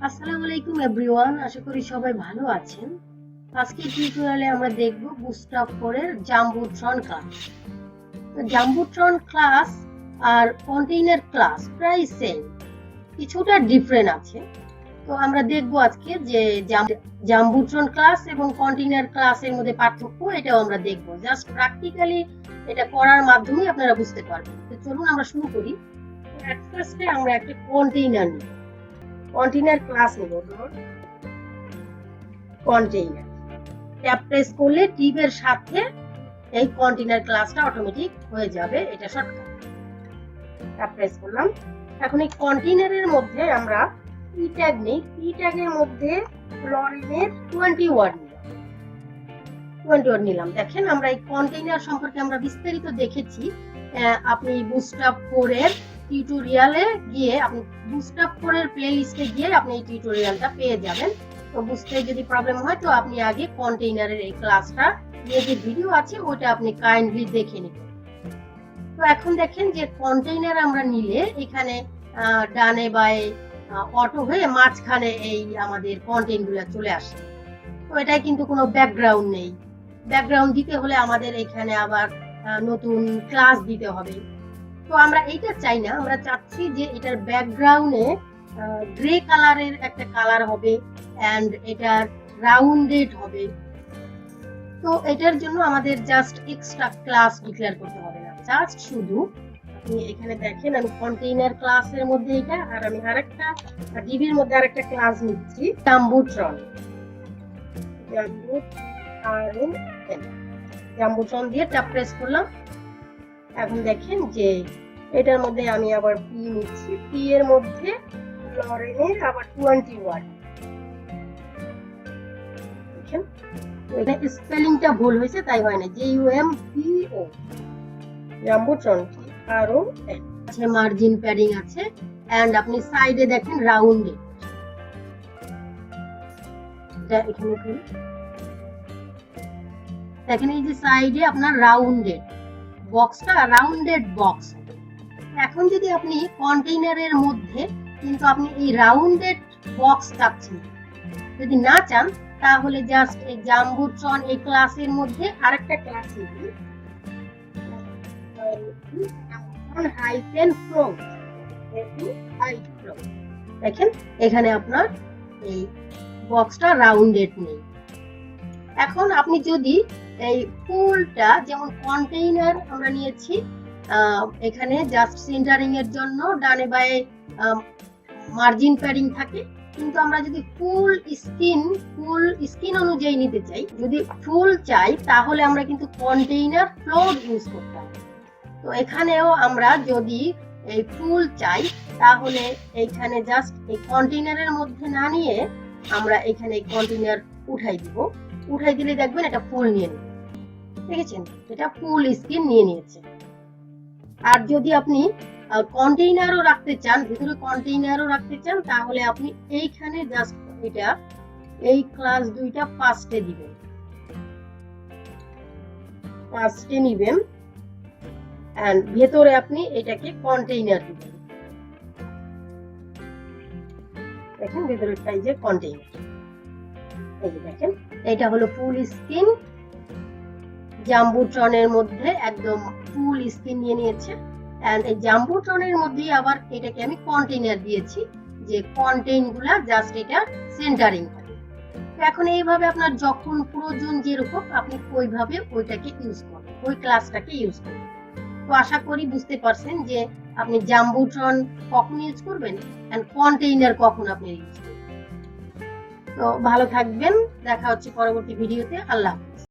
আসসালামু আলাইকুম এভরিওয়ান, আশা করি সবাই ভালো আছেন। আজকে টিউটোরিয়ালে আমরা দেখব বুটস্ট্র্যাপ কোডের জাম্বোট্রন ক্লাস। তো জাম্বোট্রন ক্লাস আর কন্টেইনার ক্লাস প্রায় সেম, কিছুটা ডিফারেন্ট আছে। তো আমরা দেখব আজকে যে জাম্বোট্রন ক্লাস এবং কন্টেইনার ক্লাসের মধ্যে পার্থক্য, এটাও আমরা দেখব। জাস্ট প্র্যাকটিক্যালি এটা করার মাধ্যমে আপনারা বুঝতে পারবেন। তো চলুন আমরা শুরু করি। এট ফার্স্টে আমরা একটা কন্টেইনার নিব, কন্টেইনার ক্লাস নেব। কন্টেইনার ট্যাব প্রেস করলে টিপের সাথে এই কন্টেইনার ক্লাসটা অটোমেটিক হয়ে যাবে, এটা শর্টকাট। ট্যাব প্রেস করলাম। এখন এই কন্টেইনারের মধ্যে আমরা পি ট্যাগ নেই, পি ট্যাগের মধ্যে লরেনের 21 নিলাম। দেখেন আমরা এই কন্টেইনার সম্পর্কে আমরা বিস্তারিত দেখেছি। আপনি বুটস্ট্র্যাপ কোডের টিউটোরিয়ালে গিয়ে, আপনি বুটস্ট্র্যাপ কোডের প্লেলিস্টে গিয়ে আপনি এই টিউটোরিয়ালটা পেয়ে যাবেন। তো বুঝতে যদি প্রবলেম হয় তো আপনি আগে কন্টেইনারের এই ক্লাসটা নিয়ে যে ভিডিও আছে ওটা আপনি কাইন্ডলি দেখে নিন। তো এখন দেখেন যে কন্টেইনার আমরা নিলে এখানে ডানে বায়ে অটো হয়ে মাঝখানে এই আমাদের কন্টেইনগুলো চলে আসে। তো এটাই কিন্তু কোনো ব্যাকগ্রাউন্ড নেই। ব্যাকগ্রাউন্ড দিতে হলে আমাদের এখানে আবার নতুন ক্লাস দিতে হবে। তো আমরা এইটা চাই না, আমরা চাচ্ছি যে এটার ব্যাকগ্রাউন্ডে গ্রে কালারের একটা কালার হবে এন্ড এটা রাউন্ডেড হবে। তো এটার জন্য আমাদের জাস্ট এক্সট্রা ক্লাস ডিক্লেয়ার করতে হবে না, জাস্ট শুধু আপনি এখানে দেখেন আমি কন্টেইনার ক্লাসের মধ্যে এটা, আর আমি আরেকটা ডিবির মধ্যে আরেকটা ক্লাস নিচ্ছি জাম্বোট্রন। জাম্বোট্রন দিয়ে ট্যাব প্রেস করলাম। এখন দেখেন যে এটার মধ্যে আমি আবার পি নিচ্ছি, পি এর মধ্যে লরেনের আবার 21। দেখেন এটা স্পেলিংটা ভুল হয়েছে, তাই হয় না, JUMPO জাম্বোট্রন আরো আছে, মার্জিন প্যাডিং আছে এন্ড আপনি সাইডে দেখেন রাউন্ডেড। এটা এখানে দেখেন এই যে সাইডে আপনার রাউন্ডেড বক্সটা, রাউন্ডেড বক্স। এখন যদি আপনি কন্টেইনারের মধ্যে কিন্তু আপনি এই রাউন্ডেড বক্স চাচ্ছেন, যদি না চান তাহলে জাস্ট এই জাম্বোট্রন এই ক্লাসের মধ্যে আরেকটা ক্লাস নিন, দেখেন এখানে আপনার এই বক্সটা রাউন্ডেড নেই। এখন আপনি যদি এই ফুলটা, যেমন কন্টেইনার আমরা নিয়েছি, এখানে জাস্ট সেন্টারিং এর জন্য ডানে বায়ে মার্জিন প্যাডিং থাকে, কিন্তু আমরা যদি ফুল স্কিন অনুযায়ী নিতে চাই, যদি ফুল চাই তাহলে আমরা কিন্তু কন্টেইনার ফ্লোর ইউজ করতে হবে। তো এখানেও আমরা যদি এই ফুল চাই তাহলে এইখানে জাস্ট এই কন্টেইনারের মধ্যে না নিয়ে আমরা এখানে এই কন্টেইনার উঠাই দিব। উঠাই দিলে দেখবেন এটা ফুল নিয়ে নেবে, দেখেছেন এটা ফুল স্ক্রিন নিয়ে নিয়েছে। আর যদি আপনি কন্টেইনারও রাখতে চান, ভিতরে কন্টেইনারও রাখতে চান, তাহলে আপনি এইখানে জাস্ট এটা এই ক্লাস দুইটা ফার্স্টে দিবেন, ফার্স্টে নিবেন এন্ড ভেতরে আপনি এটাকে কন্টেইনার দিবেন। দেখেন ভেতরেরটাই যে কন্টেইনার, এই যে দেখেন এটা হলো ফুল স্ক্রিন। জাম্বোট্রনের মধ্যে একদম ফুল স্ক্রিন নিয়ে নিয়েছে এন্ড এই জাম্বোট্রনের মধ্যেই আবার এটাকে আমি কন্টেইনার দিয়েছি, যে কন্টেইনগুলা জাস্ট এটা সেন্টারিং হবে। এখন এইভাবে আপনার যখন প্রয়োজন যেরকম আপনি ওইভাবে ওইটাকে ইউজ করবেন, ওই ক্লাসটাকে ইউজ করবেন। তো আশা করি বুঝতে পারছেন যে আপনি জাম্বোট্রন কখন ইউজ করবেন এন্ড কন্টেইনার কখন আপনি ইউজ করবেন। তো ভালো থাকবেন, দেখা হচ্ছে পরবর্তী ভিডিওতে। আল্লাহ হাফেজ।